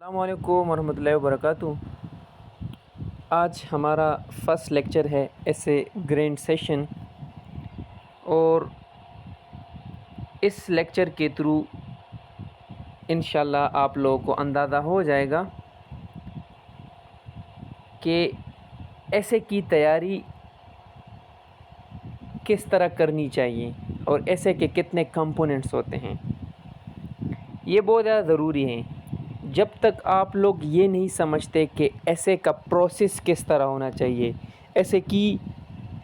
السلام علیکم ورحمۃ اللہ وبرکاتہ۔ آج ہمارا فرسٹ لیکچر ہے ایسے گرینڈ سیشن، اور اس لیکچر کے تھرو انشاءاللہ آپ لوگوں کو اندازہ ہو جائے گا کہ ایسے کی تیاری کس طرح کرنی چاہیے اور ایسے کے کتنے کمپوننٹس ہوتے ہیں۔ یہ بہت زیادہ ضروری ہیں۔ جب تک آپ لوگ یہ نہیں سمجھتے کہ ایسے کا پروسیس کس طرح ہونا چاہیے، ایسے کی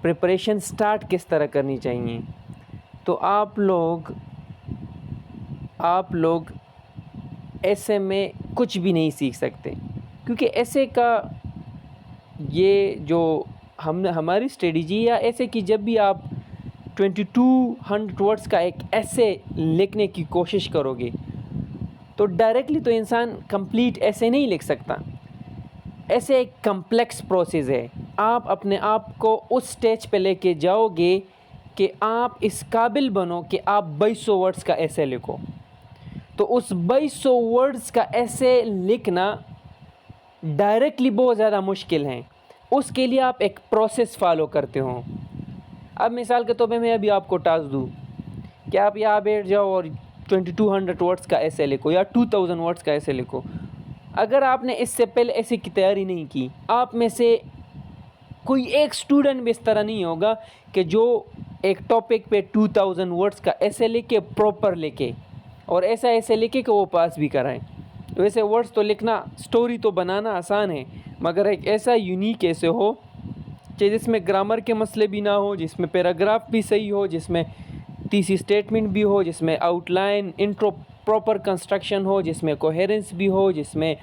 پریپریشن سٹارٹ کس طرح کرنی چاہیے، تو آپ لوگ ایسے میں کچھ بھی نہیں سیکھ سکتے، کیونکہ ایسے کا یہ جو ہماری اسٹریٹجی یا ایسے کی جب بھی آپ 2200 ورڈز کا ایک ایسے لکھنے کی کوشش کرو گے تو ڈائریکٹلی تو انسان کمپلیٹ ایسے نہیں لکھ سکتا۔ ایسے ایک کمپلیکس پروسیس ہے۔ آپ اپنے آپ کو اس سٹیج پہ لے کے جاؤ گے کہ آپ اس قابل بنو کہ آپ 2200 ورڈز کا ایسے لکھو، تو اس 2200 ورڈز کا ایسے لکھنا ڈائریکٹلی بہت زیادہ مشکل ہے۔ اس کے لیے آپ ایک پروسیس فالو کرتے ہو۔ اب مثال کے طور پہ میں ابھی آپ کو ٹاسک دوں کہ آپ یہاں بیٹھ جاؤ اور 2200 ورڈز کا ایسے لکھو یا 2000 ورڈز کا ایسے لکھو۔ اگر آپ نے اس سے پہلے ایسے کی تیاری نہیں کی، آپ میں سے کوئی ایک اسٹوڈنٹ بھی اس طرح نہیں ہوگا کہ جو ایک ٹاپک پہ 2000 ورڈز کا ایسے لکھے، پراپر لکھے اور ایسا ایسے لکھے کہ وہ پاس بھی کرائیں۔ ویسے ورڈز تو لکھنا، سٹوری تو بنانا آسان ہے، مگر ایک ایسا یونیک ایسے ہو کہ جس میں گرامر کے مسئلے بھی نہ ہو، جس میں پیراگراف بھی صحیح ہو، جس میں تیسری اسٹیٹمنٹ بھی ہو، جس میں outline intro proper construction ہو، جس میں کوہیرنس بھی ہو، جس میں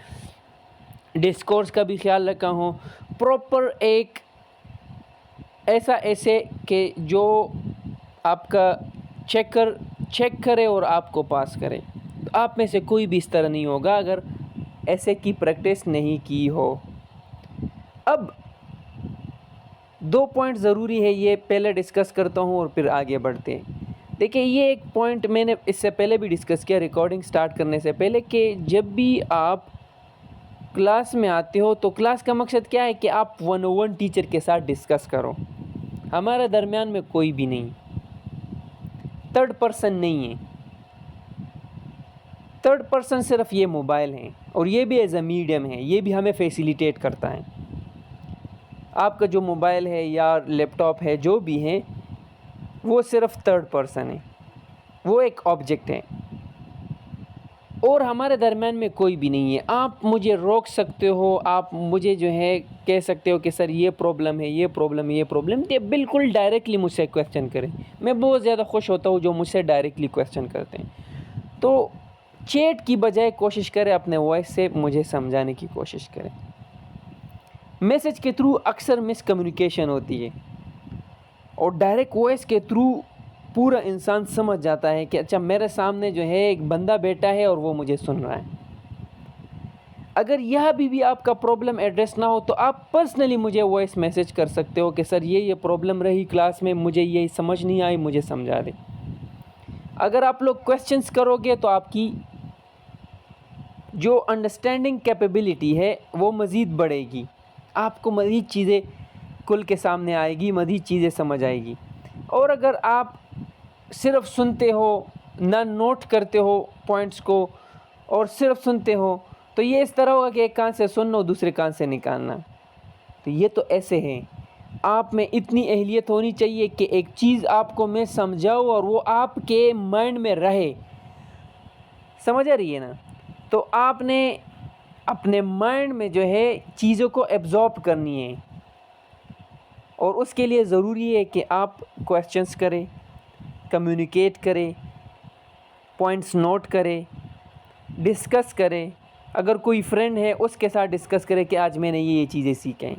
ڈسکورس کا بھی خیال رکھا ہو، پراپر ایک ایسا ایسے کہ جو آپ کا چیک کرے اور آپ کو پاس کرے۔ آپ میں سے کوئی بھی اس طرح نہیں ہوگا اگر ایسے کی پریکٹس نہیں کی ہو۔ اب 2 پوائنٹ ضروری ہے، یہ پہلے ڈسکس کرتا ہوں اور پھر آگے بڑھتے ہیں۔ دیکھیں، یہ ایک پوائنٹ میں نے اس سے پہلے بھی ڈسکس کیا ریکارڈنگ سٹارٹ کرنے سے پہلے، کہ جب بھی آپ کلاس میں آتے ہو تو کلاس کا مقصد کیا ہے کہ آپ 101 ٹیچر کے ساتھ ڈسکس کرو۔ ہمارے درمیان میں کوئی بھی نہیں، تھرڈ پرسن نہیں ہے۔ تھرڈ پرسن صرف یہ موبائل ہیں، اور یہ بھی ایز اے میڈیم ہے، یہ بھی ہمیں فیسیلیٹیٹ کرتا ہے۔ آپ کا جو موبائل ہے یا لیپ ٹاپ ہے، جو بھی ہے، وہ صرف تھرڈ پرسن ہے، وہ ایک آبجیکٹ ہے، اور ہمارے درمیان میں کوئی بھی نہیں ہے۔ آپ مجھے روک سکتے ہو، آپ مجھے جو ہے کہہ سکتے ہو کہ سر یہ پرابلم ہے، یہ پرابلم ہے، یہ پرابلم ہے، بالکل ڈائریکٹلی مجھ سے کویسچن کریں۔ میں بہت زیادہ خوش ہوتا ہوں جو مجھ سے ڈائریکٹلی کویسچن کرتے ہیں۔ تو چیٹ کی بجائے کوشش کریں اپنے وائس سے مجھے سمجھانے کی کوشش کریں۔ میسج کے تھرو اکثر مس کمیونیکیشن ہوتی ہے، اور ڈائریکٹ وائس کے تھرو پورا انسان سمجھ جاتا ہے کہ اچھا میرے سامنے جو ہے ایک بندہ بیٹھا ہے اور وہ مجھے سن رہا ہے۔ اگر یہ بھی آپ کا پرابلم ایڈریس نہ ہو تو آپ پرسنلی مجھے وائس میسج کر سکتے ہو کہ سر یہ پرابلم رہی کلاس میں، مجھے یہ سمجھ نہیں آئی، مجھے سمجھا دیں۔ اگر آپ لوگ کویسچنس کرو گے تو آپ کی جو انڈرسٹینڈنگ کیپیبلٹی ہے وہ مزید بڑھے گی، آپ کو مزید چیزیں کل کے سامنے آئے گی، مزید چیزیں سمجھ آئے گی۔ اور اگر آپ صرف سنتے ہو، نہ نوٹ کرتے ہو پوائنٹس کو، اور صرف سنتے ہو، تو یہ اس طرح ہوگا کہ ایک کان سے سننا اور دوسرے کان سے نکالنا۔ تو یہ تو ایسے ہیں، آپ میں اتنی اہلیت ہونی چاہیے کہ ایک چیز آپ کو میں سمجھاؤں اور وہ آپ کے مائنڈ میں رہے۔ سمجھ آ رہی ہے نا؟ تو آپ نے اپنے مائنڈ میں جو ہے چیزوں کو ایبزارب کرنی ہے، اور اس کے لیے ضروری ہے کہ آپ کویسچنس کریں، کمیونیکیٹ کریں، پوائنٹس نوٹ کریں، ڈسکس کریں۔ اگر کوئی فرینڈ ہے اس کے ساتھ ڈسکس کریں کہ آج میں نے یہ چیزیں سیکھیں،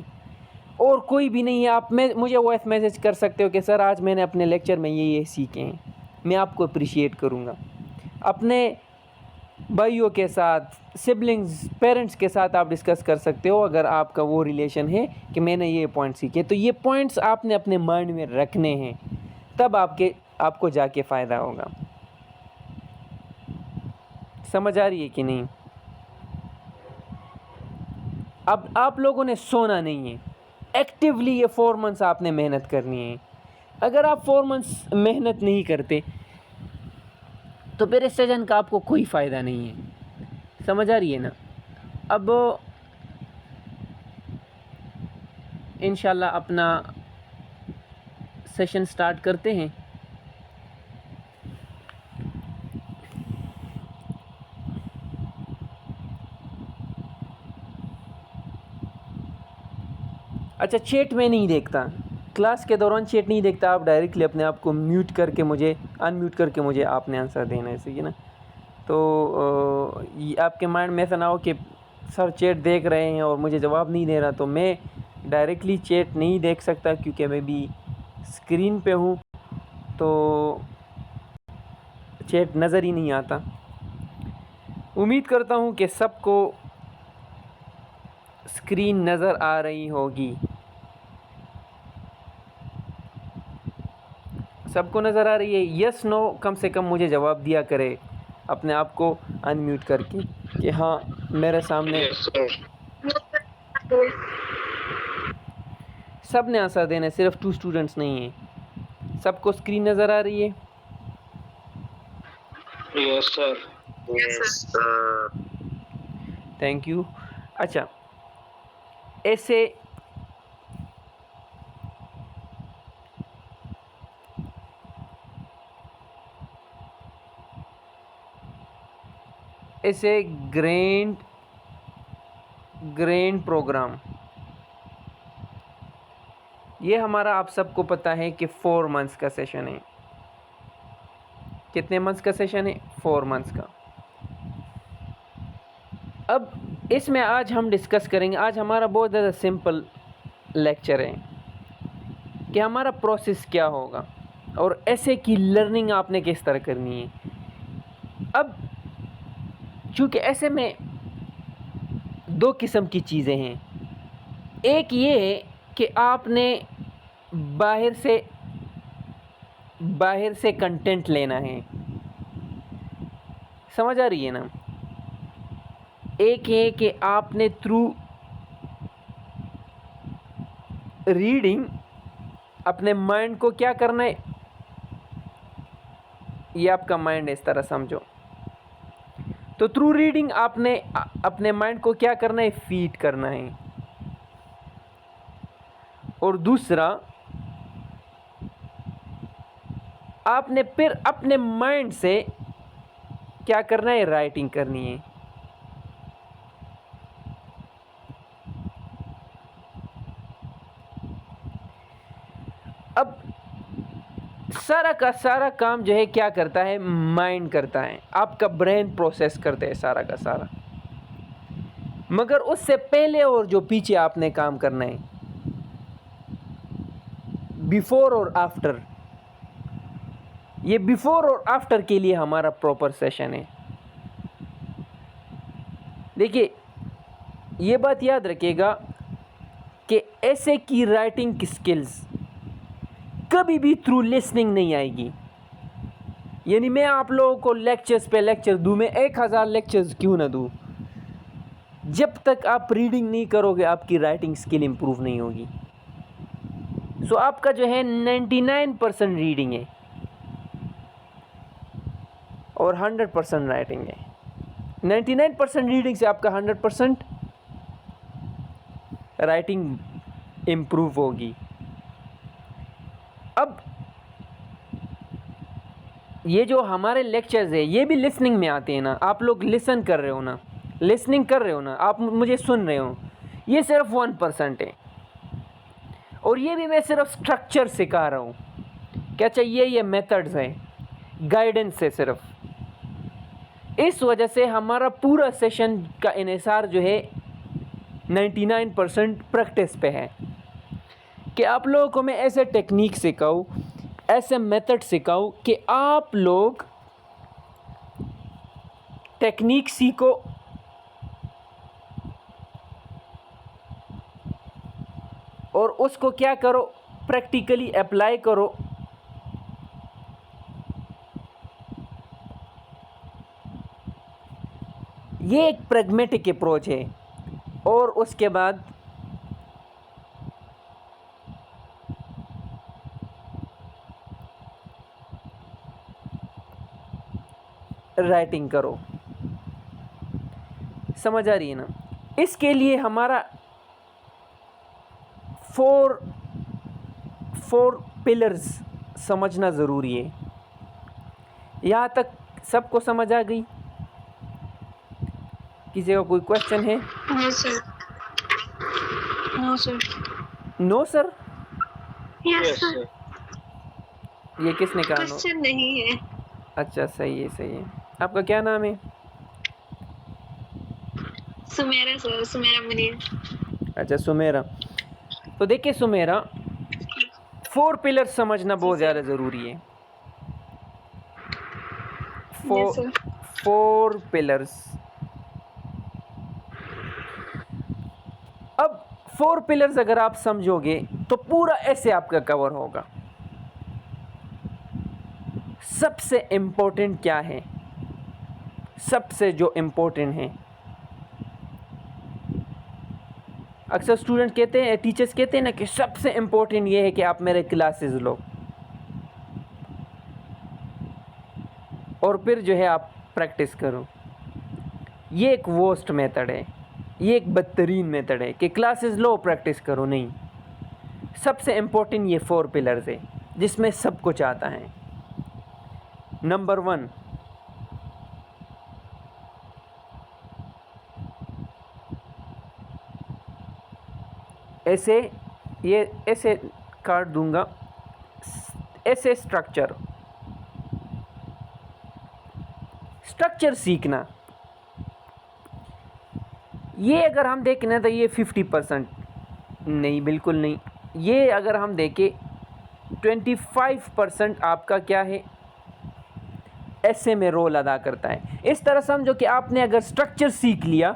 اور کوئی بھی نہیں ہے آپ مجھے وائس میسج کر سکتے ہو کہ سر آج میں نے اپنے لیکچر میں یہ سیکھے ہیں، میں آپ کو اپریشیٹ کروں گا۔ اپنے بھائیوں کے ساتھ، سبلنگز، پیرنٹس کے ساتھ آپ ڈسکس کر سکتے ہو اگر آپ کا وہ ریلیشن ہے کہ میں نے یہ پوائنٹ سیکھے۔ تو یہ پوائنٹس آپ نے اپنے مائنڈ میں رکھنے ہیں، تب آپ کو جا کے فائدہ ہوگا۔ سمجھ آ رہی ہے کہ نہیں؟ اب آپ لوگوں نے سونا نہیں ہے، ایکٹیولی یہ 4 منتھس آپ نے محنت کرنی ہے. اگر آپ 4 منتھس محنت نہیں کرتے تو پھر اس سیشن کا آپ کو کوئی فائدہ نہیں ہے. سمجھ آ رہی ہے نا؟ اب انشاءاللہ اپنا سیشن سٹارٹ کرتے ہیں. اچھا، چیٹ میں نہیں دیکھتا، کلاس کے دوران چیٹ نہیں دیکھتا. آپ ڈائریکٹلی اپنے آپ کو میوٹ کر کے مجھے انمیوٹ کر کے مجھے آپ نے آنسر دینا ہے، صحیح ہے نا؟ تو آپ کے مائنڈ میں ایسا نہ ہو کہ سر چیٹ دیکھ رہے ہیں اور مجھے جواب نہیں دے رہا. تو میں ڈائریکٹلی چیٹ نہیں دیکھ سکتا کیونکہ میں بھی اسکرین پہ ہوں، تو چیٹ نظر ہی نہیں آتا. امید کرتا ہوں کہ سب کو اسکرین نظر آ رہی ہوگی. سب کو نظر آ رہی ہے؟ یس نو کم سے کم مجھے جواب دیا کرے اپنے آپ کو انمیوٹ کر کے کہ ہاں میرے سامنے سب نے آنسر دینا ہے، صرف 2 اسٹوڈنٹس نہیں ہیں. سب کو اسکرین نظر آ رہی ہے؟ Yes sir. Thank you. اچھا، ایسے گرینڈ پروگرام، یہ ہمارا آپ سب کو پتہ ہے کہ 4 منتھس کا سیشن ہے. کتنے منتھس کا سیشن ہے؟ 4 منتھس کا. اب اس میں آج ہم ڈسکس کریں گے. آج ہمارا بہت زیادہ سمپل لیکچر ہے کہ ہمارا پروسیس کیا ہوگا اور ایسے کی لرننگ آپ نے کس طرح کرنی ہے. اب چونکہ ایسے میں 2 قسم کی چیزیں ہیں. ایک یہ ہے کہ آپ نے باہر سے کنٹینٹ لینا ہے. سمجھ آ رہی ہے نا؟ ایک ہے کہ آپ نے تھرو ریڈنگ اپنے مائنڈ کو کیا کرنا ہے. یہ آپ کا مائنڈ اس طرح سمجھو. تو تھرو ریڈنگ آپ نے اپنے مائنڈ کو کیا کرنا ہے؟ فیڈ کرنا ہے. اور دوسرا، آپ نے پھر اپنے مائنڈ سے کیا کرنا ہے؟ رائٹنگ کرنی ہے. اب سارا کا سارا کام جو ہے کیا کرتا ہے؟ مائنڈ کرتا ہے، آپ کا برین پروسیس کرتے ہے سارا کا سارا. مگر اس سے پہلے اور جو پیچھے آپ نے کام کرنا ہے، بیفور اور آفٹر. یہ بیفور اور آفٹر کے لیے ہمارا پراپر سیشن ہے. دیکھیے، یہ بات یاد رکھیے گا کہ ایسے کی رائٹنگ کی سکلز کبھی بھی تھرو لسننگ نہیں آئے گی. یعنی میں آپ لوگوں کو لیکچرز پہ لیکچر دوں، میں 1000 لیکچرز کیوں نہ دوں، جب تک آپ ریڈنگ نہیں کرو گے آپ کی رائٹنگ سکل امپروو نہیں ہوگی. سو آپ کا جو ہے 99% ریڈنگ ہے اور 100% رائٹنگ ہے. 99% ریڈنگ سے آپ کا 100% رائٹنگ امپروو ہوگی. اب یہ جو ہمارے لیکچرز ہیں یہ بھی لسننگ میں آتے ہیں نا. آپ لوگ لسن کر رہے ہو نا، لسننگ کر رہے ہو نا، آپ مجھے سن رہے ہو. یہ صرف 1% ہے اور یہ بھی میں صرف سٹرکچر سکھا رہا ہوں. کیا چاہیے؟ یہ میتھڈز ہیں، گائیڈنس ہے صرف. اس وجہ سے ہمارا پورا سیشن کا انحصار جو ہے 99% پریکٹس پہ ہے کہ آپ لوگوں کو میں ایسے ٹیکنیک سکھاؤں، ایسے میتھڈ سکھاؤں کہ آپ لوگ ٹیکنیک سیکھو اور اس کو کیا کرو؟ پریکٹیکلی اپلائی کرو. یہ ایک پریگمیٹک اپروچ ہے. اور اس کے بعد رائٹنگ کرو. سمجھ آ رہی ہے نا؟ اس کے لیے ہمارا فور پلرز سمجھنا ضروری ہے. یہاں تک سب کو سمجھ آ گئی؟ کسی کا کوئی کوشچن ہے؟ نو سر. نو سر. نو سر؟ یس سر. یہ کس نے کہا نو؟ کوشچن نہیں ہے. اچھا صحیح ہے صحیح ہے. آپ کا کیا نام ہے؟ سمیرا سر. سمیرا منیر. اچھا سمیرا. تو دیکھیں سمیرا، 4 پلر سمجھنا جی بہت سر. زیادہ ضروری ہے. یس سر. 4 پلرز. اب 4 پلرز اگر آپ سمجھو گے تو پورا ایسے آپ کا کور ہوگا. سب سے امپورٹنٹ کیا ہے؟ سب سے جو امپورٹنٹ ہے، اکثر اسٹوڈنٹ کہتے ہیں، ٹیچرز کہتے ہیں نا کہ سب سے امپورٹنٹ یہ ہے کہ آپ میرے کلاسز لو، اور پھر جو ہے آپ پریکٹس کرو. یہ ایک ورسٹ میتھڈ ہے، یہ ایک بدترین میتھڈ ہے کہ کلاسز لو پریکٹس کرو. نہیں، سب سے امپورٹنٹ یہ 4 پلرز ہے جس میں سب کچھ آتا ہے. نمبر 1، ایسے یہ ایسے کاٹ دوں گا، ایسے اسٹرکچر سیکھنا. یہ اگر ہم دیکھیں تو یہ 50% نہیں، بالکل نہیں. یہ اگر ہم دیکھیں 25% آپ کا کیا ہے، ایسے میں رول ادا کرتا ہے. اس طرح سمجھو کہ آپ نے اگر اسٹرکچر سیکھ لیا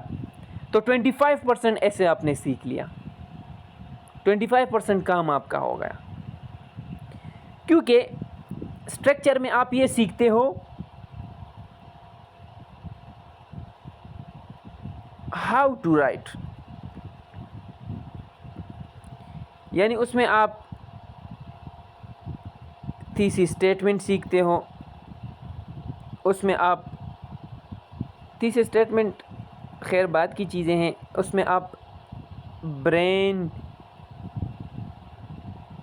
تو 25% ایسے آپ نے سیکھ لیا، 25% کام آپ کا ہو گیا. کیونکہ اسٹرکچر میں آپ یہ سیکھتے ہو ہاؤ ٹو رائٹ، یعنی اس میں آپ تھیسی اسٹیٹمنٹ سیکھتے ہو. اس میں آپ تھیسی اسٹیٹمنٹ خیر بات کی چیزیں ہیں. اس میں آپ برین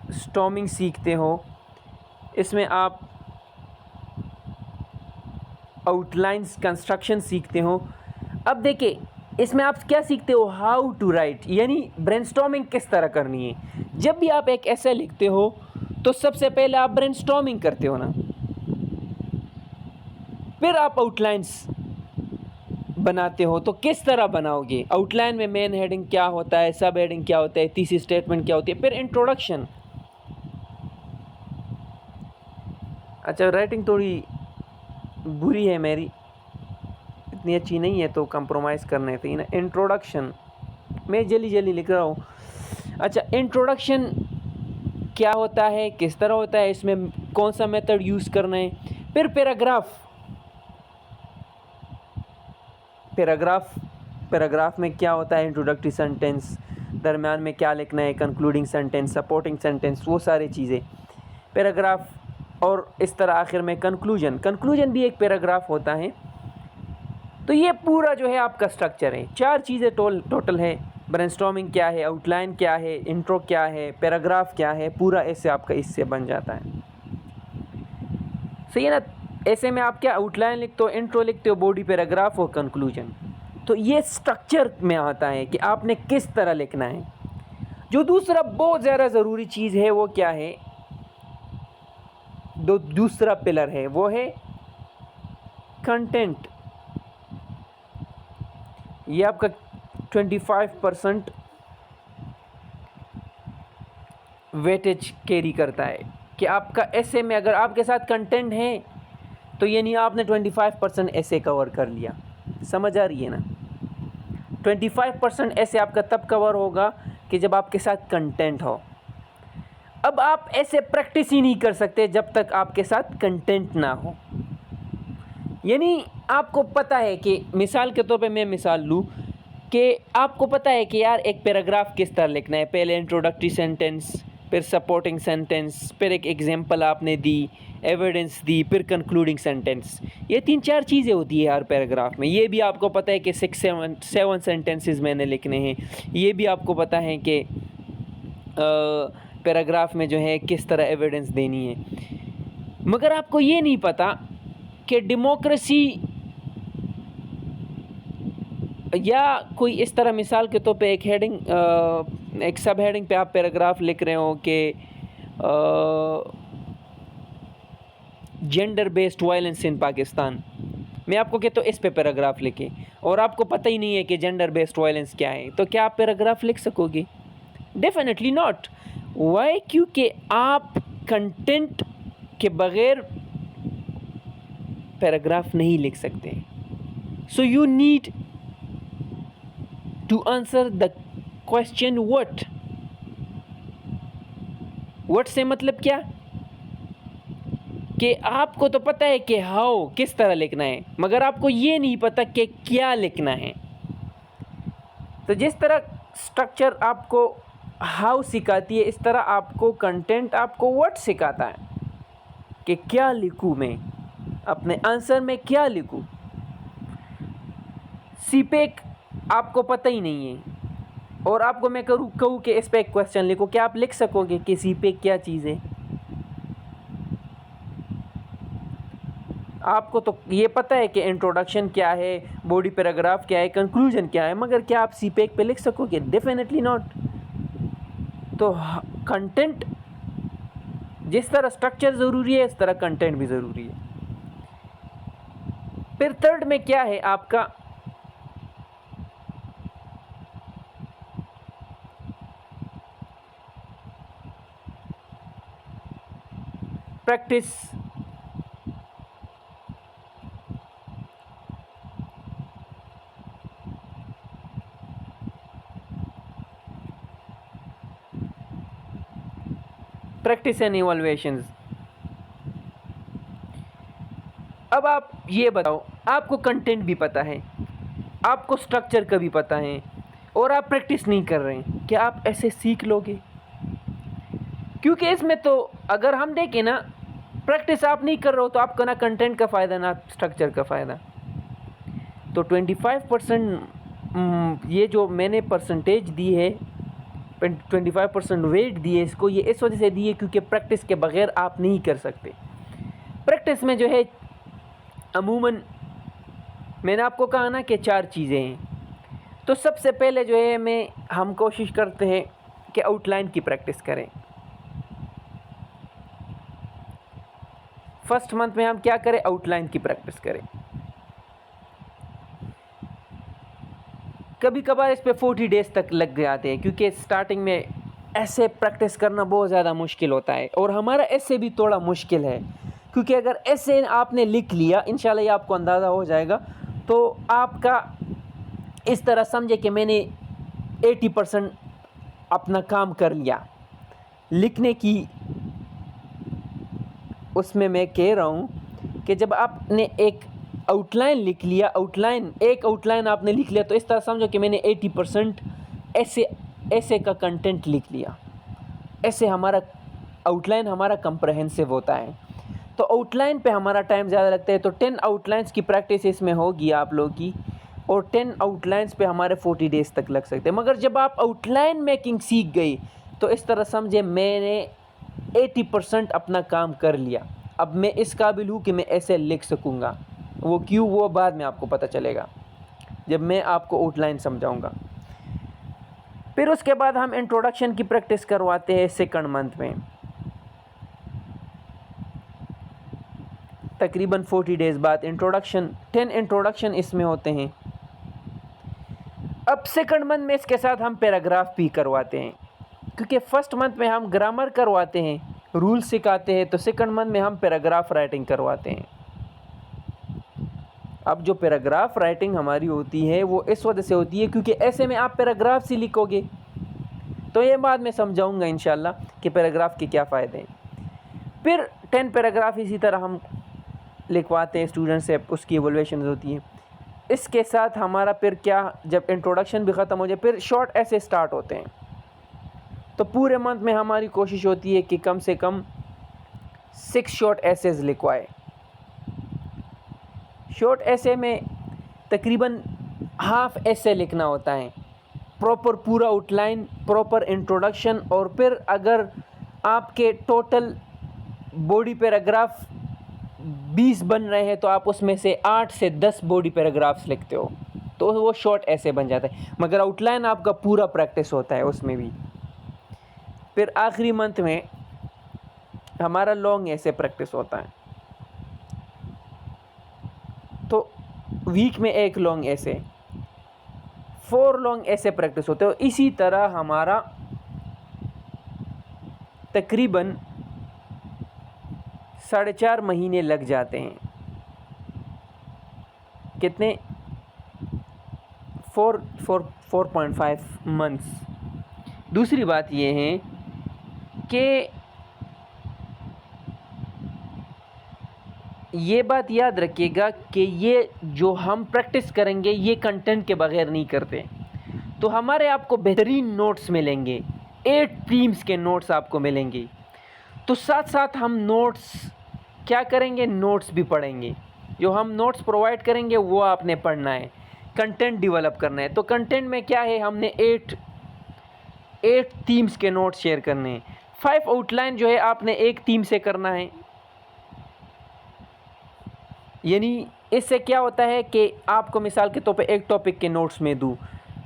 اسٹارمنگ سیکھتے ہو. اس میں آپ آؤٹ لائنس کنسٹرکشن سیکھتے ہو. اب دیکھیں اس میں آپ کیا سیکھتے ہو، ہاؤ ٹو رائٹ، یعنی برین اسٹارمنگ کس طرح کرنی ہے. جب بھی آپ ایک ایسے لکھتے ہو تو سب سے پہلے آپ برین اسٹارمنگ کرتے ہو نا، پھر آپ آؤٹ لائنس بناتے ہو. تو کس طرح بناؤ گے؟ آؤٹ لائن میں مین ہیڈنگ کیا ہوتا ہے، سب ہیڈنگ کیا ہوتا ہے، تیسری اسٹیٹمنٹ کیا ہوتی ہے، پھر انٹروڈکشن. اچھا رائٹنگ تھوڑی بری ہے میری، اتنی اچھی نہیں ہے تو کمپرومائز کرنے تھے نا. انٹروڈکشن میں جلدی لکھ رہا ہوں. اچھا انٹروڈکشن کیا ہوتا ہے، کس طرح ہوتا ہے، اس میں کون سا میتھڈ یوز کرنا ہے. پھر پیراگراف میں کیا ہوتا ہے، انٹروڈکٹری سینٹینس، درمیان میں کیا لکھنا ہے، کنکلوڈنگ سینٹینس، سپورٹنگ سینٹینس، وہ ساری چیزیں پیراگراف. اور اس طرح آخر میں کنکلوژن بھی ایک پیراگراف ہوتا ہے. تو یہ پورا جو ہے آپ کا اسٹرکچر ہے. 4 چیزیں ٹوٹل ہے. برین اسٹارمنگ کیا ہے، آؤٹ لائن کیا ہے، انٹرو کیا ہے، پیراگراف کیا ہے، پورا ایسے آپ کا اس سے بن جاتا ہے. صحیح ہے نا؟ ایسے میں آپ کیا آؤٹ لائن لکھتے ہو، انٹرو لکھتے ہو، باڈی، پیراگراف اور کنکلوژن. تو یہ اسٹرکچر میں آتا ہے کہ آپ نے کس طرح لکھنا ہے. جو دوسرا بہت زیادہ ضروری چیز ہے وہ کیا ہے، دوسرا پلر ہے، وہ ہے کنٹینٹ. یہ آپ کا 25% ویٹیج کیری کرتا ہے کہ آپ کا ایسے میں اگر آپ کے ساتھ کنٹینٹ ہے تو یعنی آپ نے 25% ایسے کور کر لیا. سمجھ آ رہی ہے نا؟ 25% ایسے آپ کا تب کور ہوگا کہ جب آپ کے ساتھ کنٹینٹ ہو. اب آپ ایسے پریکٹس ہی نہیں کر سکتے جب تک آپ کے ساتھ کنٹینٹ نہ ہو. یعنی آپ کو پتہ ہے کہ مثال کے طور پہ میں مثال لوں کہ آپ کو پتہ ہے کہ یار ایک پیراگراف کس طرح لکھنا ہے. پہلے انٹروڈکٹری سینٹنس, پھر سپورٹنگ سینٹنس, پھر ایک ایگزامپل آپ نے دی, ایویڈنس دی, پھر کنکلوڈنگ سینٹنس. یہ 3-4 چیزیں ہوتی ہے ہر پیراگراف میں. یہ بھی آپ کو پتہ ہے کہ 6-7 سینٹنسز میں نے لکھنے ہیں. یہ بھی آپ کو پتہ ہے کہ پیراگراف میں جو ہے کس طرح ایویڈنس دینی ہے. مگر آپ کو یہ نہیں پتہ کہ ڈیموکریسی یا کوئی اس طرح مثال کے طور پہ ایک سب ہیڈنگ پہ آپ پیراگراف لکھ رہے ہو کہ جینڈر بیسڈ وائلنس ان پاکستان. میں آپ کو کہتا ہوں اس پہ پیراگراف لکھیں اور آپ کو پتہ ہی نہیں ہے کہ جینڈر بیسڈ وائلنس کیا ہے, تو کیا آپ پیراگراف لکھ سکو گے؟ Definitely not. وائی؟ کیونکہ آپ کنٹینٹ کے بغیر پیراگراف نہیں لکھ سکتے. So you need to answer the question what. What سے مطلب کیا کہ آپ کو تو پتہ ہے کہ ہاؤ کس طرح لکھنا ہے, مگر آپ کو یہ نہیں پتہ کہ کیا لکھنا ہے. تو جس طرح سٹرکچر آپ کو ہاؤ سکھاتی ہے, اس طرح آپ کو کنٹینٹ آپ کو وٹ سکھاتا ہے کہ کیا لکھوں میں, اپنے آنسر میں کیا لکھوں. سی پیک آپ کو پتہ ہی نہیں ہے اور آپ کو میں کہوں کہ اس پہ ایک کویسچن لکھو, کیا آپ لکھ سکو گے کہ سی پیک کیا چیز ہے؟ آپ کو تو یہ پتہ ہے کہ انٹروڈکشن کیا ہے, باڈی پیراگراف کیا ہے, کنکلوژن کیا ہے, مگر کیا آپ سی پیک پہ لکھ سکو گے؟ Definitely not. تو کنٹینٹ جس طرح سٹرکچر ضروری ہے اس طرح کنٹینٹ بھی ضروری ہے. پھر تھرڈ میں کیا ہے آپ کا پریکٹس. Practice and ایوالویشنز. اب آپ یہ بتاؤ, آپ کو کنٹینٹ بھی پتہ ہے, آپ کو سٹرکچر کا بھی پتہ ہے, اور آپ پریکٹس نہیں کر رہے ہیں, کیا آپ ایسے سیکھ لو گے؟ کیونکہ اس میں تو اگر ہم دیکھیں نا, پریکٹس آپ نہیں کر رہے ہو تو آپ کو نہ کنٹینٹ کا فائدہ نہ سٹرکچر کا فائدہ. تو 25% یہ جو میں نے پرسنٹیج دی ہے, 25% ویٹ دی ہے اس کو, یہ اس وجہ سے دی ہے کیونکہ پریکٹس کے بغیر آپ نہیں کر سکتے. پریکٹس میں جو ہے عموماً میں نے آپ کو کہا نا کہ 4 چیزیں ہیں. تو سب سے پہلے جو ہے ہم کوشش کرتے ہیں کہ آؤٹ لائن کی پریکٹس کریں. فرسٹ منتھ میں ہم کیا کریں؟ آؤٹ لائن کی پریکٹس کریں. کبھی کبھار اس پہ 40 ڈیز تک لگ جاتے ہیں کیونکہ سٹارٹنگ میں ایسے پریکٹس کرنا بہت زیادہ مشکل ہوتا ہے, اور ہمارا ایسے بھی تھوڑا مشکل ہے کیونکہ اگر ایسے آپ نے لکھ لیا, انشاءاللہ یہ آپ کو اندازہ ہو جائے گا, تو آپ کا اس طرح سمجھے کہ میں نے 80% اپنا کام کر لیا لکھنے کی. اس میں کہہ رہا ہوں کہ جب آپ نے ایک آؤٹ لائن لکھ لیا, ایک آؤٹ لائن آپ نے لکھ لیا, تو اس طرح سمجھو کہ میں نے 80% ایسے کا کنٹینٹ لکھ لیا. ایسے ہمارا آؤٹ لائن ہمارا کمپریہنسو ہوتا ہے. تو آؤٹ لائن پہ ہمارا ٹائم زیادہ لگتا ہے. تو 10 آؤٹ لائنس کی پریکٹس اس میں ہوگی آپ لوگوں کی, اور 10 آؤٹ لائنس پہ ہمارے 40 ڈیز تک لگ سکتے ہیں. مگر جب آپ آؤٹ لائن میکنگ سیکھ گئی تو اس طرح سمجھے میں نے 80% اپنا کام کر لیا. اب میں اس قابل ہوں کہ میں ایسے لکھ سکوں گا. وہ کیوں, وہ بعد میں آپ کو پتہ چلے گا جب میں آپ کو آؤٹ لائن سمجھاؤں گا. پھر اس کے بعد ہم انٹروڈکشن کی پریکٹس کرواتے ہیں سیکنڈ منتھ میں, تقریباً 40 ڈیز بعد. 10 انٹروڈکشن اس میں ہوتے ہیں. اب سیکنڈ منتھ میں اس کے ساتھ ہم پیراگراف بھی کرواتے ہیں, کیونکہ فرسٹ منتھ میں ہم گرامر کرواتے ہیں, رول سکھاتے ہیں, تو سیکنڈ منتھ میں ہم پیراگراف رائٹنگ کرواتے ہیں. اب جو پیراگراف رائٹنگ ہماری ہوتی ہے وہ اس وجہ سے ہوتی ہے کیونکہ ایسے میں آپ پیراگراف سے لکھو گے, تو یہ بعد میں سمجھاؤں گا انشاءاللہ کہ پیراگراف کے کیا فائدے ہیں. پھر 10 پیراگراف اسی طرح ہم لکھواتے ہیں اسٹوڈنٹ سے, اس کی ایوالویشنز ہوتی ہیں. اس کے ساتھ ہمارا پھر کیا، جب انٹروڈکشن بھی ختم ہو جائے پھر شارٹ ایسے سٹارٹ ہوتے ہیں. تو پورے منتھ میں ہماری کوشش ہوتی ہے کہ کم سے کم 6 شارٹ ایسیز لکھوائے. شارٹ ایسے میں تقریباً ہاف ایسے لکھنا ہوتا ہے، پراپر پورا آؤٹ لائن، پراپر انٹروڈکشن، اور پھر اگر آپ کے ٹوٹل باڈی پیراگراف 20 بن رہے ہیں تو آپ اس میں سے 8 سے 10 باڈی پیراگرافس لکھتے ہو تو وہ شارٹ ایسے بن جاتا ہے. مگر آؤٹ لائن آپ کا پورا پریکٹس ہوتا ہے اس میں بھی. پھر آخری منتھ میں ہمارا لانگ ایسے پریکٹس ہوتا ہے. تو ویک میں ایک لانگ ایسے، 4 لانگ ایسے پریکٹس ہوتے ہیں. اسی طرح ہمارا تقریباً 4.5 مہینے لگ جاتے ہیں. کتنے؟ 4.5 منتھس. دوسری بات یہ ہے کہ یہ بات یاد رکھیے گا کہ یہ جو ہم پریکٹس کریں گے یہ کنٹینٹ کے بغیر نہیں کرتے. تو ہمارے آپ کو بہترین نوٹس ملیں گے، 8 تھیمز کے نوٹس آپ کو ملیں گے. تو ساتھ ساتھ ہم نوٹس کیا کریں گے، نوٹس بھی پڑھیں گے. جو ہم نوٹس پرووائڈ کریں گے وہ آپ نے پڑھنا ہے، کنٹینٹ ڈیولپ کرنا ہے. تو کنٹینٹ میں کیا ہے، ہم نے 8 تھیمز کے نوٹس شیئر کرنے ہیں. 5 آؤٹ لائن جو ہے آپ نے ایک تھیم سے کرنا ہے. یعنی اس سے کیا ہوتا ہے کہ آپ کو مثال کے طور پہ ایک ٹاپک کے نوٹس میں دوں،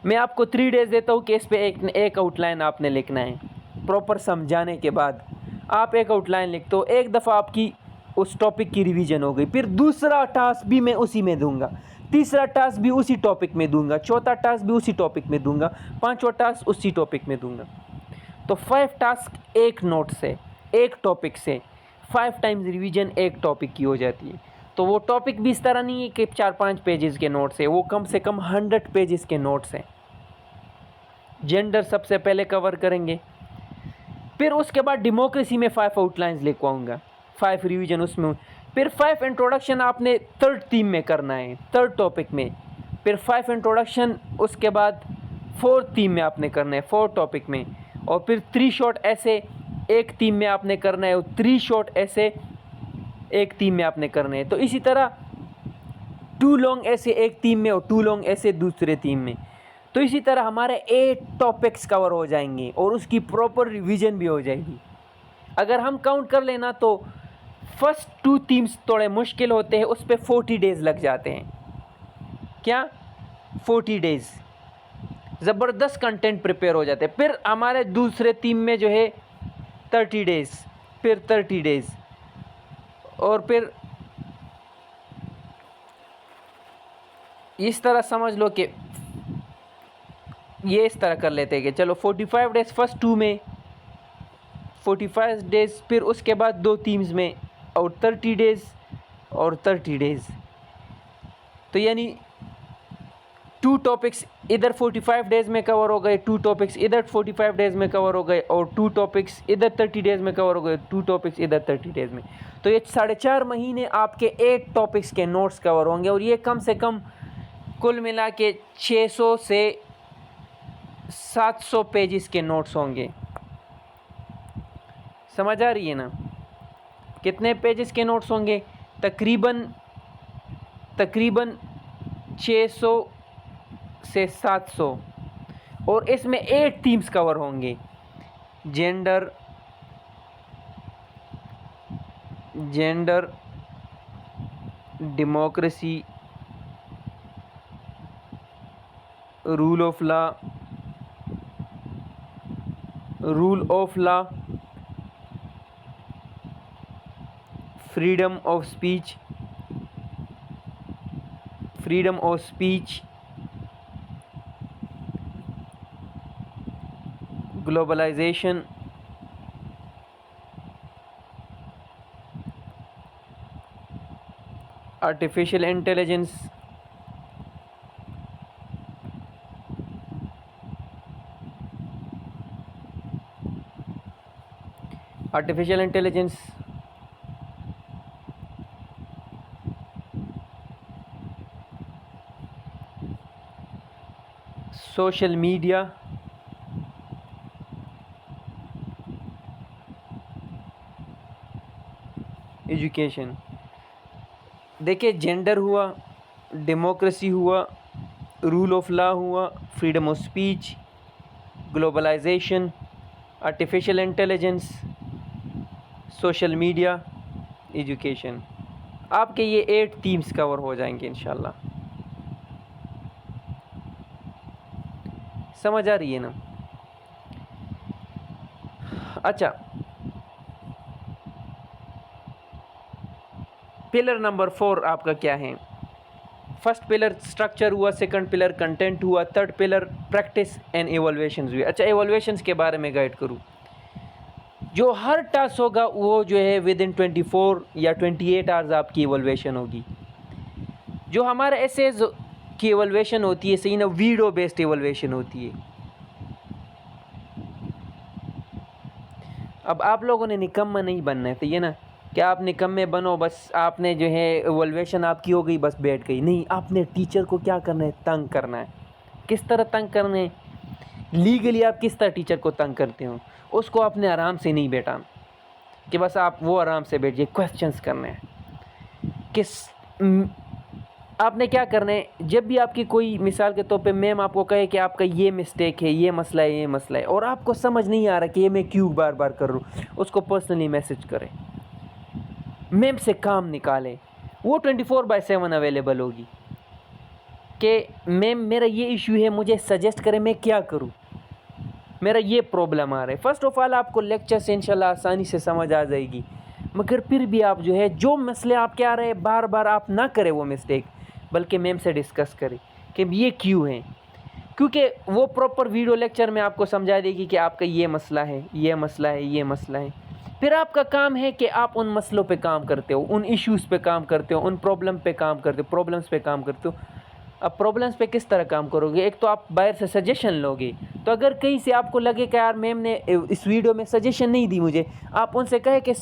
میں آپ کو 3 ڈیز دیتا ہوں کہ اس پہ ایک آؤٹ لائن آپ نے لکھنا ہے. پراپر سمجھانے کے بعد آپ ایک آؤٹ لائن لکھتے ہو، ایک دفعہ آپ کی اس ٹاپک کی ریویژن ہو گئی. پھر دوسرا ٹاسک بھی میں اسی میں دوں گا، تیسرا ٹاسک بھی اسی ٹاپک میں دوں گا، چوتھا ٹاسک بھی اسی ٹاپک میں دوں گا، پانچواں ٹاسک اسی ٹاپک میں دوں گا. تو 5 ٹاسک ایک نوٹ سے، ایک ٹاپک سے، 5 ٹائمز ریویژن ایک ٹاپک کی ہو جاتی ہے. تو وہ ٹاپک بھی اس طرح نہیں ہے کہ 4-5 پیجز کے نوٹس ہیں، وہ کم سے کم 100 پیجز کے نوٹس ہیں. جینڈر سب سے پہلے کور کریں گے، پھر اس کے بعد ڈیموکریسی میں 5 آؤٹ لائنز لکھواؤں گا، 5 ریویژن اس میں. پھر 5 انٹروڈکشن آپ نے 3rd تھیم میں کرنا ہے، 3rd ٹاپک میں. پھر 5 انٹروڈکشن اس کے بعد 4th تھیم میں آپ نے کرنا ہے، 4th ٹاپک میں. اور پھر 3 شارٹ ایسے ایک تھیم میں آپ نے کرنا ہے، اور 3 شارٹ ایسے ایک تھیم میں آپ نے کرنے ہیں. تو اسی طرح 2 لانگ ایسے ایک تھیم میں اور 2 لانگ ایسے دوسرے تھیم میں. تو اسی طرح ہمارے 8 ٹاپکس کور ہو جائیں گے اور اس کی پراپر ریویژن بھی ہو جائے گی. اگر ہم کاؤنٹ کر لینا تو فرسٹ 2 تھیمز تھوڑے مشکل ہوتے ہیں، اس پہ 40 ڈیز لگ جاتے ہیں. کیا 40 ڈیز زبردست کنٹینٹ پریپیئر ہو جاتے ہیں. پھر ہمارے دوسرے تھیم میں جو ہے 30 ڈیز، پھر 30 ڈیز، اور پھر اس طرح سمجھ لو کہ یہ اس طرح کر لیتے ہیں کہ چلو 45 ڈیز فرسٹ 2 میں، 45 ڈیز پھر اس کے بعد 2 تھیمز میں، اور 30 ڈیز اور 30 ڈیز. تو یعنی 2 ٹاپکس ادھر 45 ڈیز میں کور ہو گئے، 2 ٹاپکس ادھر 45 ڈیز میں کور ہو گئے، اور 2 ٹاپکس ادھر 30 ڈیز میں کور ہو گئے، 2 ٹاپکس ادھر 30 ڈیز میں. تو یہ 4.5 مہینے آپ کے 8 ٹاپکس کے نوٹس کور ہوں گے، اور یہ کم سے کم کل ملا کے 600 سے 700 پیجز کے نوٹس ہوں گے. سمجھ آ رہی ہے نا؟ کتنے پیجز کے نوٹس ہوں گے؟ تقریباً 600 سے 700. اور اس میں 8 تھیمز کور ہوں گے: gender, democracy, rule of law, freedom of speech, globalisation, artificial intelligence, social media, education. دیکھیں جینڈر ہوا، ڈیموکریسی ہوا، رول آف لا ہوا، freedom of speech, globalisation, artificial intelligence, social media, education. آپ کے یہ 8 تھیمز کور ہو جائیں گے انشاءاللہ. سمجھ آ رہی ہے نا؟ اچھا، پلر نمبر 4 آپ کا کیا ہے؟ فرسٹ پلر اسٹرکچر ہوا، سیکنڈ پلر کنٹینٹ ہوا، تھرڈ پلر پریکٹس اینڈ ایوالویشنز ہوئے. اچھا، ایوالویشنز کے بارے میں گائیڈ کروں. جو ہر ٹاسک ہوگا وہ جو ہے ود ان 24 یا 28 آورز آپ کی ایوالویشن ہوگی. جو ہمارے ایسیز کی ایوالویشن ہوتی ہے صحیح نا، ویڈیو بیسڈ ایوالویشن ہوتی ہے. اب آپ لوگوں نے نکمہ نہیں بننا ہے، تو یہ نا کہ آپ نکمے بنو، بس آپ نے جو ہے ایوالویشن آپ کی ہو گئی بس بیٹھ گئی. نہیں، آپ نے ٹیچر کو کیا کرنا ہے؟ تنگ کرنا ہے. کس طرح تنگ کرنا ہے؟ لیگلی آپ کس طرح ٹیچر کو تنگ کرتے ہو، اس کو آپ نے آرام سے نہیں بیٹھانا کہ بس آپ وہ آرام سے بیٹھ جائے. کویسچنس کرنے ہیں. آپ نے کیا کرنا ہے؟ جب بھی آپ کی کوئی مثال کے طور پہ میم آپ کو کہے کہ آپ کا یہ مسٹیک ہے، یہ مسئلہ ہے، یہ مسئلہ ہے، اور آپ کو سمجھ نہیں آ رہا کہ یہ میں کیوں بار بار کر رہا ہوں، اس کو پرسنلی میسج کریں، میم سے کام نکالے. وہ 24/7 اویلیبل ہوگی کہ میم میرا یہ ایشو ہے، مجھے سجیسٹ کریں میں کیا کروں، میرا یہ پرابلم آ رہا ہے. فرسٹ آف آل آپ کو لیکچر سے انشاءاللہ آسانی سے سمجھ آ جائے گی، مگر پھر بھی آپ جو ہے جو مسئلے آپ کے آ رہے ہیں بار بار آپ نہ کریں وہ مسٹیک، بلکہ میم سے ڈسکس کریں کہ یہ کیوں ہیں. کیونکہ وہ پراپر ویڈیو لیکچر میں آپ کو سمجھا دے گی کہ آپ کا یہ مسئلہ ہے، یہ مسئلہ ہے، یہ مسئلہ ہے. پھر آپ کا کام ہے کہ آپ ان مسئلوں پہ کام کرتے ہو، ان ایشوز پہ کام کرتے ہو، ان پرابلمس پہ کام کرتے ہو. اب پرابلمس پہ کس طرح کام کرو گے؟ ایک تو آپ باہر سے سجیشن لو گے. تو اگر کہیں سے آپ کو لگے کہ یار میم نے اس ویڈیو میں سجیشن نہیں دی مجھے، آپ ان سے کہیں کہ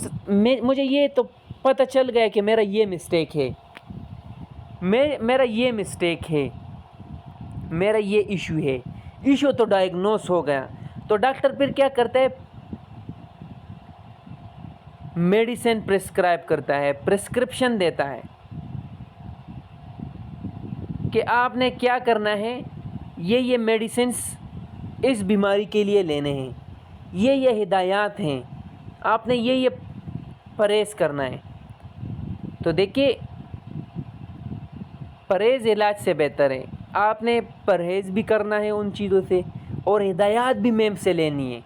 مجھے یہ تو پتہ چل گیا کہ میرا یہ مسٹیک ہے، میرا یہ مسٹیک ہے، میرا یہ ایشو ہے. ایشو تو ڈائگنوس ہو گیا. تو ڈاکٹر پھر کیا کرتا ہے؟ میڈیسن پرسکرائب کرتا ہے، پرسکرپشن دیتا ہے کہ آپ نے کیا کرنا ہے. یہ میڈیسنس اس بیماری کے لیے لینے ہیں، یہ ہدایات ہیں، آپ نے یہ پرہیز کرنا ہے. تو دیکھیے، پرہیز علاج سے بہتر ہے. آپ نے پرہیز بھی کرنا ہے ان چیزوں سے، اور ہدایات بھی میم سے لینی ہے.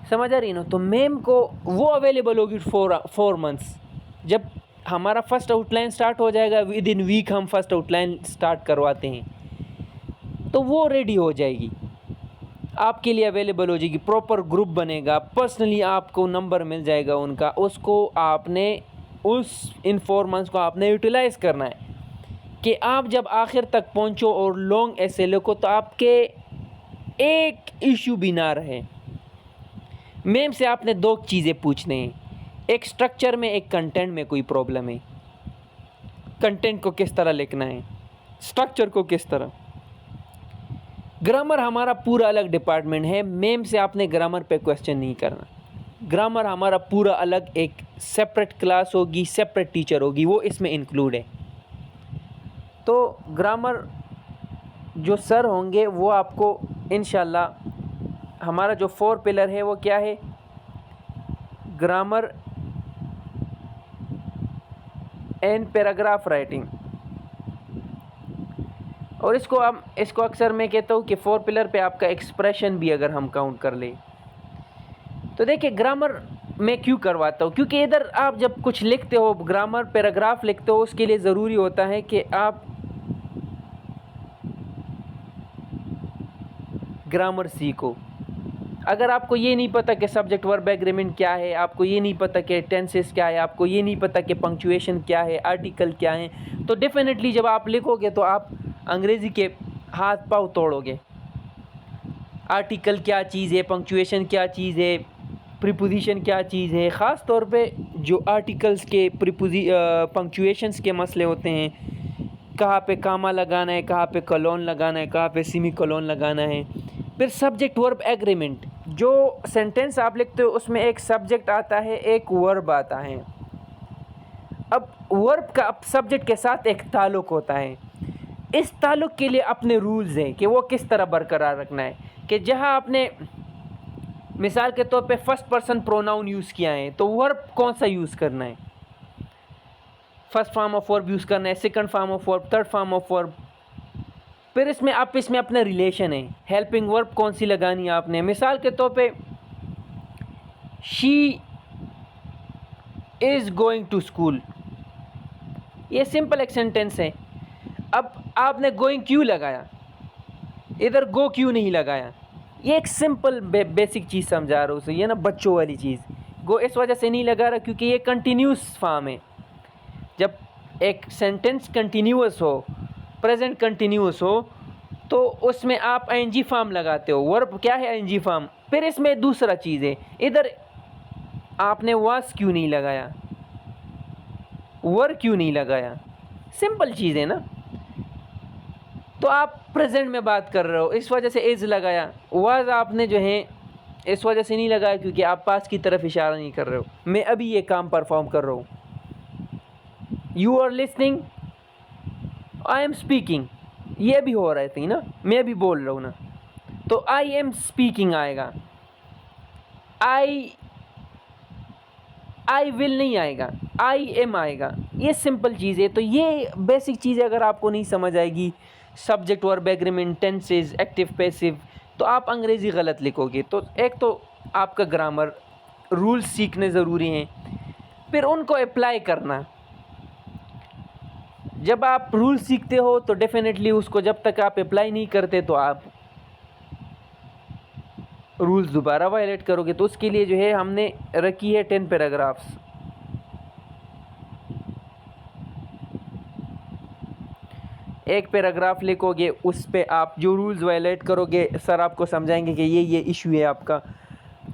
سمجھ آ رہی نا؟ تو میم کو وہ اویلیبل ہوگی 4 منتھس. جب ہمارا فرسٹ آؤٹ لائن سٹارٹ ہو جائے گا، ود ان ویک ہم فرسٹ آؤٹ لائن سٹارٹ کرواتے ہیں، تو وہ ریڈی ہو جائے گی، آپ کے لیے اویلیبل ہو جائے گی. پراپر گروپ بنے گا، پرسنلی آپ کو نمبر مل جائے گا ان کا. اس کو آپ نے ان 4 منتھس کو آپ نے یوٹیلائز کرنا ہے کہ آپ جب آخر تک پہنچو اور لانگ ایسے لکھو تو آپ کے ایک ایشو بھی نہ رہے. میم سے آپ نے 2 چیزیں پوچھنے ہیں، ایک سٹرکچر میں، ایک کنٹینٹ میں کوئی پرابلم ہے. کنٹینٹ کو کس طرح لکھنا ہے، سٹرکچر کو کس طرح. گرامر ہمارا پورا الگ ڈپارٹمنٹ ہے. میم سے آپ نے گرامر پہ کویسچن نہیں کرنا. گرامر ہمارا پورا الگ ایک سیپریٹ کلاس ہوگی، سیپریٹ ٹیچر ہوگی، وہ اس میں انکلوڈ ہے. تو گرامر جو سر ہوں گے وہ آپ کو انشاءاللہ، ہمارا جو 4 پلر ہے وہ کیا ہے؟ Grammar and paragraph writing. اور اس کو اکثر میں کہتا ہوں کہ 4 پلر پہ آپ کا ایکسپریشن بھی اگر ہم کاؤنٹ کر لیں. تو دیکھیں گرامر میں کیوں کرواتا ہوں، کیونکہ ادھر آپ جب کچھ لکھتے ہو، گرامر پیراگراف لکھتے ہو، اس کے لیے ضروری ہوتا ہے کہ آپ گرامر سیکھو. اگر آپ کو یہ نہیں پتہ کہ سبجیکٹ ورب ایگریمنٹ کیا ہے، آپ کو یہ نہیں پتہ کہ ٹینسز کیا ہے، آپ کو یہ نہیں پتہ کہ پنکچویشن کیا ہے، آرٹیکل کیا ہیں، تو ڈیفینیٹلی جب آپ لکھو گے تو آپ انگریزی کے ہاتھ پاؤں توڑو گے. آرٹیکل کیا چیز ہے، پنکچویشن کیا چیز ہے، پریپوزیشن کیا چیز ہے. خاص طور پہ جو آرٹیکلز کے پنکچویشنز کے مسئلے ہوتے ہیں، کہاں پہ کاما لگانا ہے، کہاں پہ کولون لگانا ہے، کہاں پہ سیمی کولون لگانا ہے. پھر سبجیکٹ ورب ایگریمنٹ، جو سینٹینس آپ لکھتے ہو اس میں ایک سبجیکٹ آتا ہے، ایک ورب آتا ہے. اب ورب کا سبجیکٹ کے ساتھ ایک تعلق ہوتا ہے. اس تعلق کے لیے اپنے رولز ہیں کہ وہ کس طرح برقرار رکھنا ہے. کہ جہاں آپ نے مثال کے طور پہ فرسٹ پرسن پروناؤن یوز کیا ہے تو ورب کون سا یوز کرنا ہے؟ First form of verb use کرنا ہے، second form of verb, third form of verb. پھر اس میں اپنا ریلیشن ہے، ہیلپنگ ورب کون سی لگانی ہے آپ نے. مثال کے طور پہ شی از گوئنگ ٹو اسکول، یہ سمپل ایک سینٹینس ہے. اب آپ نے گوئنگ کیوں لگایا، ادھر گو کیوں نہیں لگایا؟ یہ ایک سمپل بیسک چیز سمجھا رہا ہوں اسے، یہ نا بچوں والی چیز. گو اس وجہ سے نہیں لگا رہا کیونکہ یہ کنٹینیوس فارم ہے. جب ایک سینٹینس کنٹینیوس ہو، پریزنٹ کنٹینیوس ہو، تو اس میں آپ این جی فارم لگاتے ہو. ورب کیا ہے؟ N G form. پھر اس میں دوسرا چیز ہے، ادھر آپ نے واز کیوں نہیں لگایا، ور کیوں نہیں لگایا؟ سمپل چیز ہے نا. تو آپ پریزنٹ میں بات کر رہے ہو اس وجہ سے از لگایا. واز آپ نے جو ہے اس وجہ سے نہیں لگایا کیونکہ آپ پاس کی طرف اشارہ نہیں کر رہے ہو، میں ابھی یہ کام پرفارم کر رہا ہوں. You are listening, I am speaking, یہ بھی ہو رہا تھی نا، میں بھی بول رہا ہوں نا. تو آئی ایم اسپیکنگ آئے گا، آئی ول نہیں آئے گا، آئی ایم آئے گا. یہ سمپل چیز ہے. تو یہ بیسک چیزیں اگر آپ کو نہیں سمجھ آئے گی، سبجیکٹ ورب ایگریمنٹ، ٹینسز، ایکٹیو پیسیو، تو آپ انگریزی غلط لکھو گے. تو ایک تو آپ کا گرامر، رولز سیکھنے ضروری ہیں، پھر ان کو اپلائی کرنا. جب آپ رول سیکھتے ہو تو ڈیفینیٹلی اس کو جب تک آپ اپلائی نہیں کرتے تو آپ رولز دوبارہ وائلیٹ کرو گے. تو اس کے لیے جو ہے ہم نے رکھی ہے 10 پیراگرافس. ایک پیراگراف لکھو گے، اس پہ آپ جو رولز وائلیٹ کرو گے سر آپ کو سمجھائیں گے کہ یہ ایشو ہے آپ کا.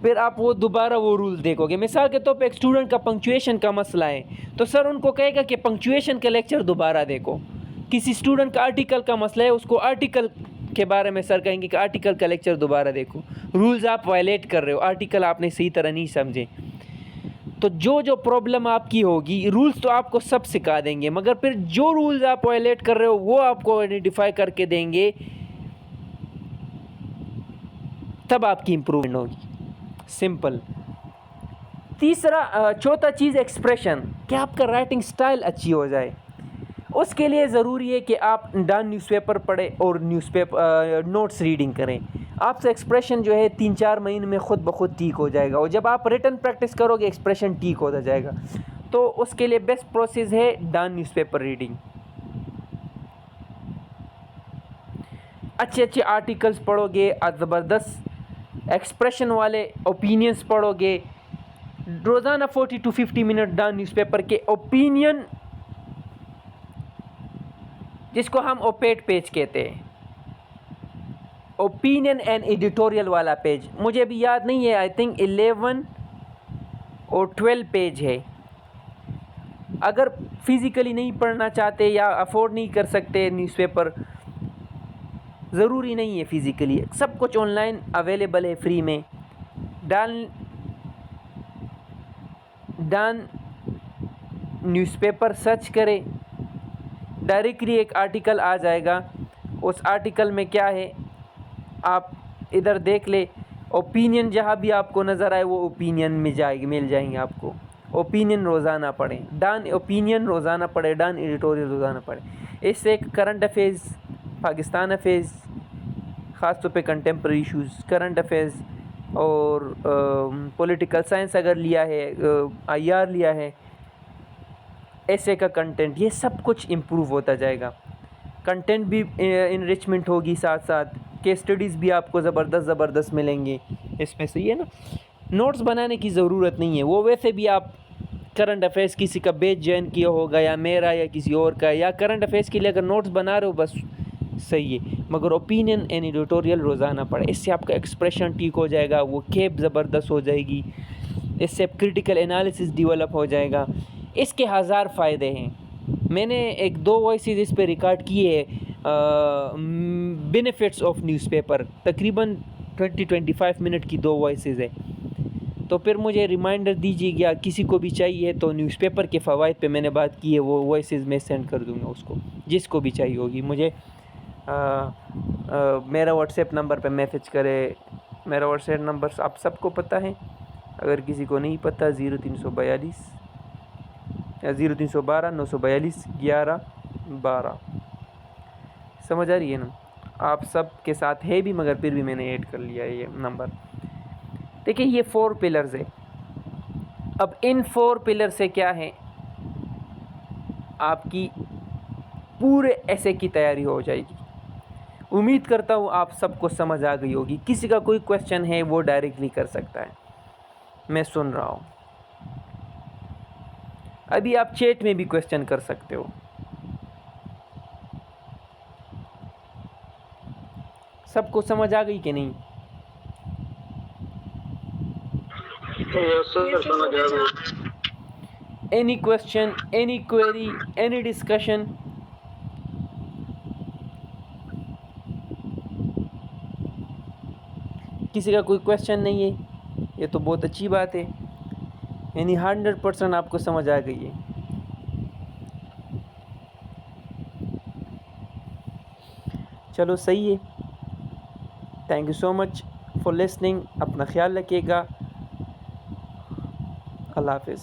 پھر آپ وہ دوبارہ وہ رول دیکھو گے. مثال کے طور پہ ایک اسٹوڈنٹ کا پنکچویشن کا مسئلہ ہے تو سر ان کو کہے گا کہ پنکچویشن کا لیکچر دوبارہ دیکھو. کسی اسٹوڈنٹ کا آرٹیکل کا مسئلہ ہے، اس کو آرٹیکل کے بارے میں سر کہیں گے کہ آرٹیکل کا لیکچر دوبارہ دیکھو. رولز آپ وائلیٹ کر رہے ہو، آرٹیکل آپ نے صحیح طرح نہیں سمجھے. تو جو پرابلم آپ کی ہوگی، رولز تو آپ کو سب سکھا دیں گے، مگر پھر جو رولز آپ وائلیٹ کر رہے ہو وہ آپ کو آئیڈینٹیفائی کر کے دیں گے، تب آپ کی امپروومنٹ ہوگی. سمپل. چوتھا چیز ایکسپریشن، کہ آپ کا رائٹنگ سٹائل اچھی ہو جائے. اس کے لیے ضروری ہے کہ آپ ڈان نیوز پیپر پڑھیں اور نوٹس ریڈنگ کریں. آپ سے ایکسپریشن جو ہے 3-4 مہینے میں خود بخود ٹھیک ہو جائے گا، اور جب آپ ریٹن پریکٹس کرو گے ایکسپریشن ٹھیک ہوتا جائے گا. تو اس کے لیے بیسٹ پروسیس ہے ڈان نیوز پیپر ریڈنگ. اچھے آرٹیکلز پڑھو گے، زبردست ایکسپریشن والے اوپینینز پڑھو گے. روزانہ 40 to 50 minute Dawn news paper کے اوپینین، جس کو ہم اوپیٹ پیج کہتے ہیں، اوپینین اینڈ ایڈیٹوریل والا پیج، مجھے بھی یاد نہیں ہے، آئی تھنک 11 اور 12 پیج ہے. اگر فزیکلی نہیں پڑھنا چاہتے یا افورڈ نہیں کر سکتے نیوز پیپر، ضروری نہیں ہے فزیکلی، سب کچھ آن لائن اویلیبل ہے فری میں. ڈان نیوز پیپر سرچ کرے، ڈائریکٹلی ایک آرٹیکل آ جائے گا. اس آرٹیکل میں کیا ہے آپ ادھر دیکھ لے، اوپینین جہاں بھی آپ کو نظر آئے وہ اوپینین مل جائیں گے آپ کو. اوپینین روزانہ پڑھیں، ڈان اوپینین روزانہ پڑھیں، ڈان ایڈیٹوریل روزانہ پڑھیں. اس سے کرنٹ افیئرز، پاکستان افیئرز، خاص طور پہ کنٹمپرری ایشوز، کرنٹ افیئرز اور پولیٹیکل سائنس اگر لیا ہے، آئی آر لیا ہے، ایسے کا کنٹینٹ، یہ سب کچھ امپروو ہوتا جائے گا. کنٹینٹ بھی انریچمنٹ ہوگی، ساتھ ساتھ کیس اسٹڈیز بھی آپ کو زبردست ملیں گے. اس میں صحیح ہے نا. نوٹس بنانے کی ضرورت نہیں ہے، وہ ویسے بھی آپ کرنٹ افیئرس کسی کا بیچ جوائن کیا ہوگا یا میرا یا کسی اور کا، یا کرنٹ افیئرس کے لیے اگر نوٹس بنا رہے ہو بس صحیح ہے. مگر اوپینین اینڈ ایڈیٹوریل روزانہ پڑھیں، اس سے آپ کا ایکسپریشن ٹھیک ہو جائے گا، وہ کیپ زبردست ہو جائے گی، اس سے کریٹیکل انالیسس ڈیولپ ہو جائے گا. اس کے 1000 فائدے ہیں. میں نے ایک 2 وائسز اس پہ ریکارڈ کیے بینیفٹس آف نیوز پیپر، تقریباً 20-25 منٹ کی 2 وائسز ہے. تو پھر مجھے ریمائنڈر دیجیے گا، کسی کو بھی چاہیے تو نیوز پیپر کے فوائد پہ میں نے بات کی ہے، وہ وائسز میں سینڈ کر دوں گا اس کو، جس کو بھی چاہیے ہوگی. مجھے میرا واٹس ایپ نمبر پہ میسج کرے. میرا واٹس ایپ نمبر آپ سب کو پتہ ہے، اگر کسی کو نہیں پتہ 0342 942 1112. سمجھ آ رہی ہے نا؟ آپ سب کے ساتھ ہے بھی، مگر پھر بھی میں نے ایڈ کر لیا ہے یہ نمبر. دیکھیں یہ 4 پلرز ہے. اب ان 4 پلر سے کیا ہے، آپ کی پورے ایسے کی تیاری ہو جائے گی. امید کرتا ہوں آپ سب کو سمجھ آ گئی ہوگی. کسی کا کوئی کویسچن ہے وہ ڈائریکٹلی کر سکتا ہے، میں سن رہا ہوں. ابھی آپ چیٹ میں بھی کویسچن کر سکتے ہو. سب کو سمجھ آ گئی کہ نہیں؟ Any question, any query, any discussion? کسی کا کوئی کویسچن نہیں ہے؟ یہ تو بہت اچھی بات ہے، یعنی 100% آپ کو سمجھ آ گئی ہے. چلو صحیح ہے. Thank you so much for listening. اپنا خیال رکھیے گا. اللہ حافظ.